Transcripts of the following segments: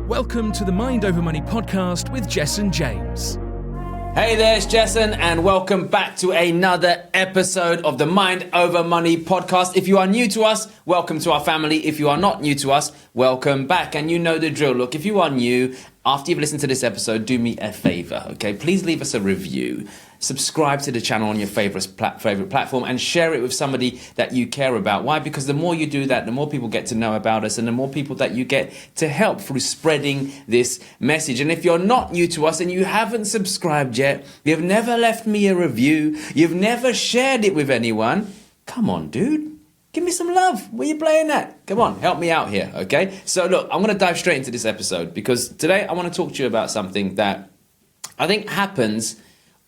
Welcome to the Mind Over Money podcast with Jessen James. Hey there, it's Jessen, and welcome back to another episode of the Mind Over Money podcast. If you are new to us, welcome to our family. If you are not new to us, welcome back. And you know the drill. Look, if you are new, after you've listened to this episode, do me a favor, okay? Please leave us a review. Subscribe to the channel on your favorite platform and share it with somebody that you care about. Why? Because the more you do that, the more people get to know about us and the more people that you get to help through spreading this message. And if you're not new to us and you haven't subscribed yet, you've never left me a review, you've never shared it with anyone, come on, dude. Give me some love. Where you playing at? Come on, help me out here, okay? So look, I'm going to dive straight into this episode because today I want to talk to you about something that I think happens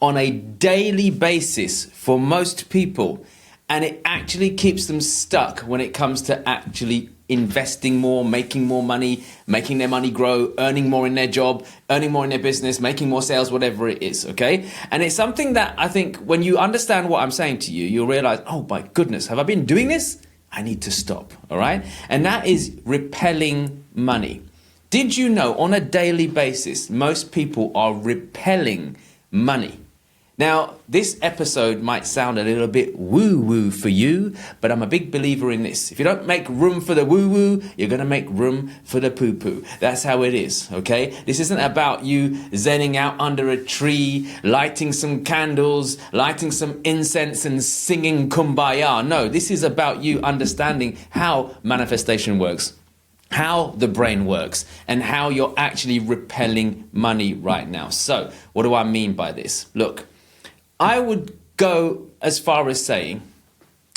on a daily basis for most people, and it actually keeps them stuck when it comes to actually investing more, making more money, making their money grow, earning more in their job, earning more in their business, making more sales, whatever it is, okay? And it's something that I think when you understand what I'm saying to you, you'll realize, oh my goodness, have I been doing this? I need to stop, all right? And that is repelling money. Did you know on a daily basis, most people are repelling money? Now, this episode might sound a little bit woo-woo for you, but I'm a big believer in this. If you don't make room for the woo-woo, you're going to make room for the poo-poo. That's how it is, okay? This isn't about you zenning out under a tree, lighting some candles, lighting some incense and singing kumbaya. No, this is about you understanding how manifestation works, how the brain works, and how you're actually repelling money right now. So, what do I mean by this? Look, I would go as far as saying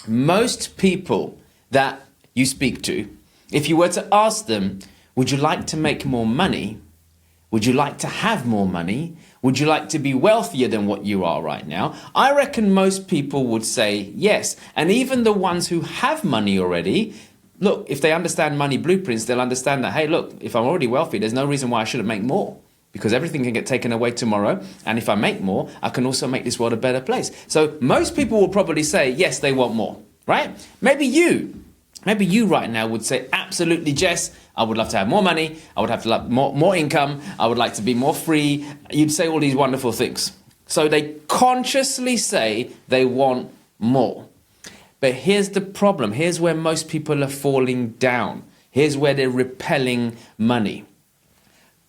most people that you speak to, if you were to ask them, would you like to make more money? Would you like to have more money? Would you like to be wealthier than what you are right now? I reckon most people would say yes. And even the ones who have money already, look, if they understand money blueprints, they'll understand that, hey, look, if I'm already wealthy, there's no reason why I shouldn't make more. Because everything can get taken away tomorrow. And if I make more, I can also make this world a better place. So most people will probably say, yes, they want more, right? Maybe you right now would say, absolutely, Jess, I would love to have more money. I would have to love more income. I would like to be more free. You'd say all these wonderful things. So they consciously say they want more. But here's the problem. Here's where most people are falling down. Here's where they're repelling money.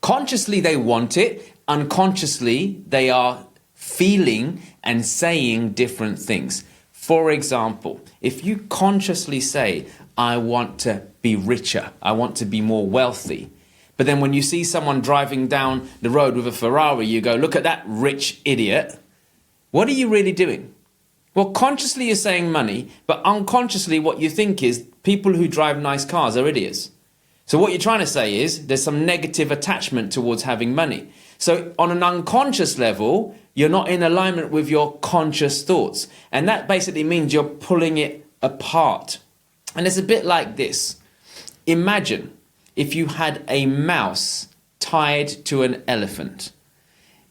Consciously, they want it. Unconsciously, they are feeling and saying different things. For example, if you consciously say, I want to be richer, I want to be more wealthy, but then when you see someone driving down the road with a Ferrari, you go, look at that rich idiot. What are you really doing? Well, consciously you're saying money, but unconsciously what you think is people who drive nice cars are idiots. So what you're trying to say is there's some negative attachment towards having money. So on an unconscious level, you're not in alignment with your conscious thoughts. And that basically means you're pulling it apart. And it's a bit like this. Imagine if you had a mouse tied to an elephant.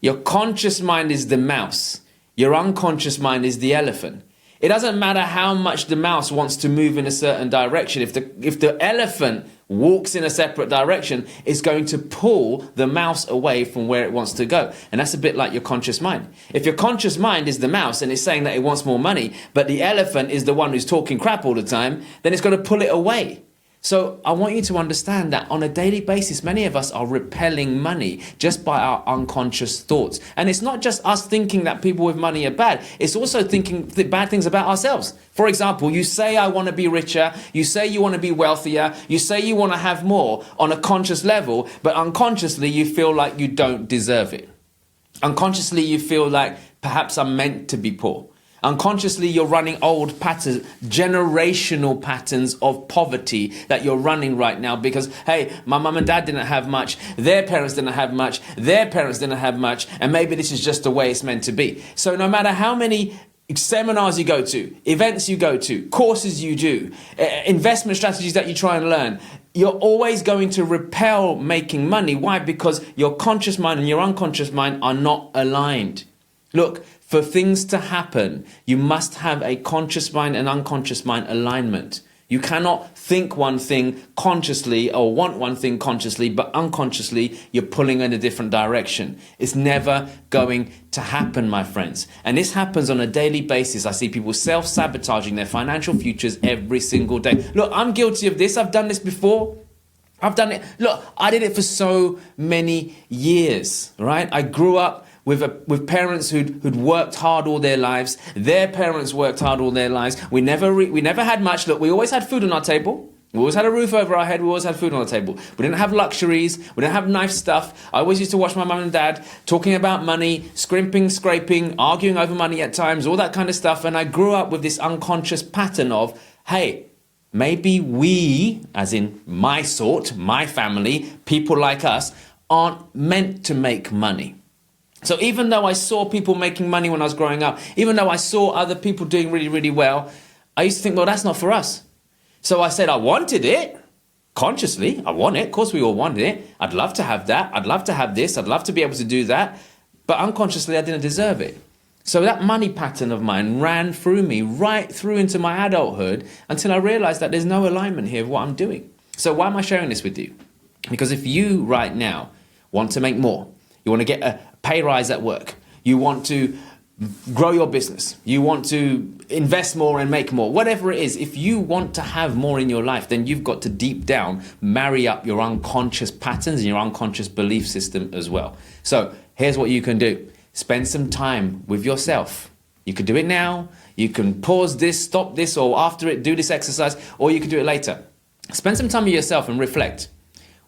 Your conscious mind is the mouse. Your unconscious mind is the elephant. It doesn't matter how much the mouse wants to move in a certain direction. If the elephant walks in a separate direction, it's going to pull the mouse away from where it wants to go. And that's a bit like your conscious mind. If your conscious mind is the mouse and it's saying that it wants more money, but the elephant is the one who's talking crap all the time, then it's going to pull it away. So I want you to understand that on a daily basis, many of us are repelling money just by our unconscious thoughts. And it's not just us thinking that people with money are bad. It's also thinking bad things about ourselves. For example, you say, I want to be richer. You say you want to be wealthier. You say you want to have more on a conscious level, but unconsciously you feel like you don't deserve it. Unconsciously you feel like perhaps I'm meant to be poor. Unconsciously, you're running old patterns, generational patterns of poverty that you're running right now because, hey, my mum and dad didn't have much, their parents didn't have much, their parents didn't have much, and maybe this is just the way it's meant to be. So no matter how many seminars you go to, events you go to, courses you do, investment strategies that you try and learn, you're always going to repel making money. Why? Because your conscious mind and your unconscious mind are not aligned. Look, for things to happen, you must have a conscious mind and unconscious mind alignment. You cannot think one thing consciously or want one thing consciously, but unconsciously you're pulling in a different direction. It's never going to happen, my friends. And this happens on a daily basis. I see people self-sabotaging their financial futures every single day. Look, I'm guilty of this. I've done this before. I've done it. Look, I did it for so many years, right? I grew up with parents who'd worked hard all their lives. Their parents worked hard all their lives. We never had much. Look, we always had food on our table. We always had a roof over our head. We always had food on our table. We didn't have luxuries. We didn't have nice stuff. I always used to watch my mum and dad talking about money, scrimping, scraping, arguing over money at times, all that kind of stuff. And I grew up with this unconscious pattern of, hey, maybe we, as in my sort, my family, people like us, aren't meant to make money. So even though I saw people making money when I was growing up, even though I saw other people doing really, really well, I used to think, well, that's not for us. So I said I wanted it. Consciously, I want it. Of course, we all wanted it. I'd love to have that. I'd love to have this. I'd love to be able to do that. But unconsciously, I didn't deserve it. So that money pattern of mine ran through me, right through into my adulthood, until I realized that there's no alignment here of what I'm doing. So why am I sharing this with you? Because if you right now want to make more, you want to get a pay rise at work, you want to grow your business, you want to invest more and make more, whatever it is, if you want to have more in your life, then you've got to deep down marry up your unconscious patterns and your unconscious belief system as well. So here's what you can do. Spend some time with yourself. You could do it now, you can pause this, stop this, or after it, do this exercise, or you could do it later. Spend some time with yourself and reflect.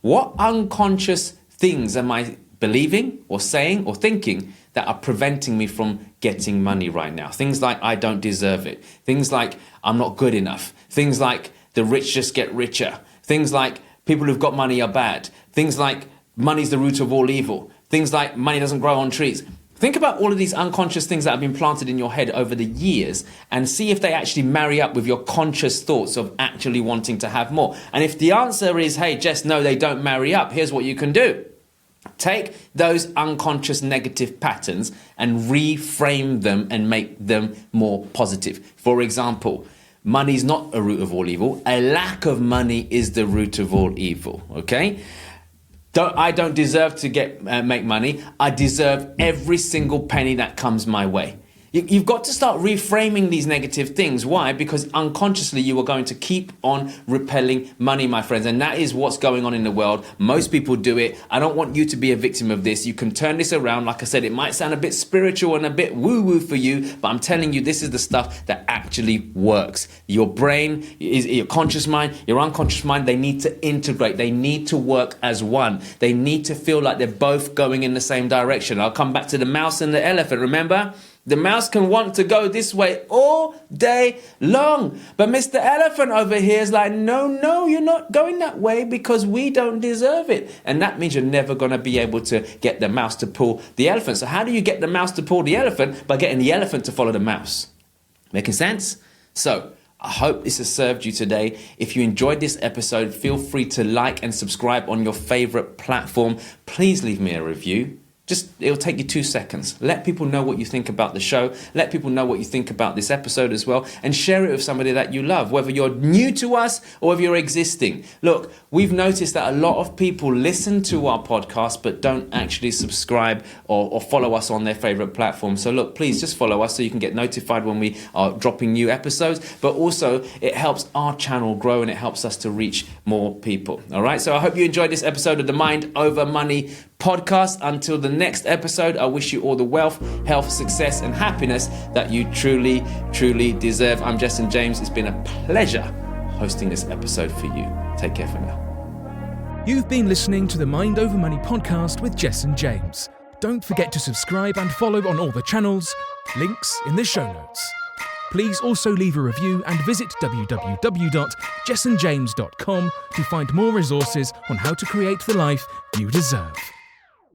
What unconscious things am I believing or saying or thinking that are preventing me from getting money right now? Things like I don't deserve it. Things like I'm not good enough. Things like the rich just get richer. Things like people who've got money are bad. Things like money's the root of all evil. Things like money doesn't grow on trees. Think about all of these unconscious things that have been planted in your head over the years and see if they actually marry up with your conscious thoughts of actually wanting to have more. And if the answer is, hey, Jess, no, they don't marry up, here's what you can do. Take those unconscious negative patterns and reframe them and make them more positive. For example, money is not a root of all evil. A lack of money is the root of all evil, okay? I don't deserve to make money. I deserve every single penny that comes my way. You've got to start reframing these negative things. Why? Because unconsciously you are going to keep on repelling money, my friends. And that is what's going on in the world. Most people do it. I don't want you to be a victim of this. You can turn this around. Like I said, it might sound a bit spiritual and a bit woo-woo for you, but I'm telling you, this is the stuff that actually works. Your brain, your conscious mind, your unconscious mind, they need to integrate. They need to work as one. They need to feel like they're both going in the same direction. I'll come back to the mouse and the elephant. Remember? The mouse can want to go this way all day long. But Mr. Elephant over here is like, no, you're not going that way because we don't deserve it. And that means you're never going to be able to get the mouse to pull the elephant. So how do you get the mouse to pull the elephant? By getting the elephant to follow the mouse. Making sense? So I hope this has served you today. If you enjoyed this episode, feel free to like and subscribe on your favorite platform. Please leave me a review. It'll take you 2 seconds. Let people know what you think about the show. Let people know what you think about this episode as well. And share it with somebody that you love, whether you're new to us or if you're existing. Look, we've noticed that a lot of people listen to our podcast but don't actually subscribe or follow us on their favorite platform. So look, please just follow us so you can get notified when we are dropping new episodes. But also, it helps our channel grow and it helps us to reach more people. All right, so I hope you enjoyed this episode of the Mind Over Money podcast. Until the next episode, I wish you all the wealth, health, success, and happiness that you truly, truly deserve. I'm Jessen James. It's been a pleasure hosting this episode for you. Take care for now. You've been listening to the Mind Over Money podcast with Jessen James. Don't forget to subscribe and follow on all the channels. Links in the show notes. Please also leave a review and visit www.jessenjames.com to find more resources on how to create the life you deserve.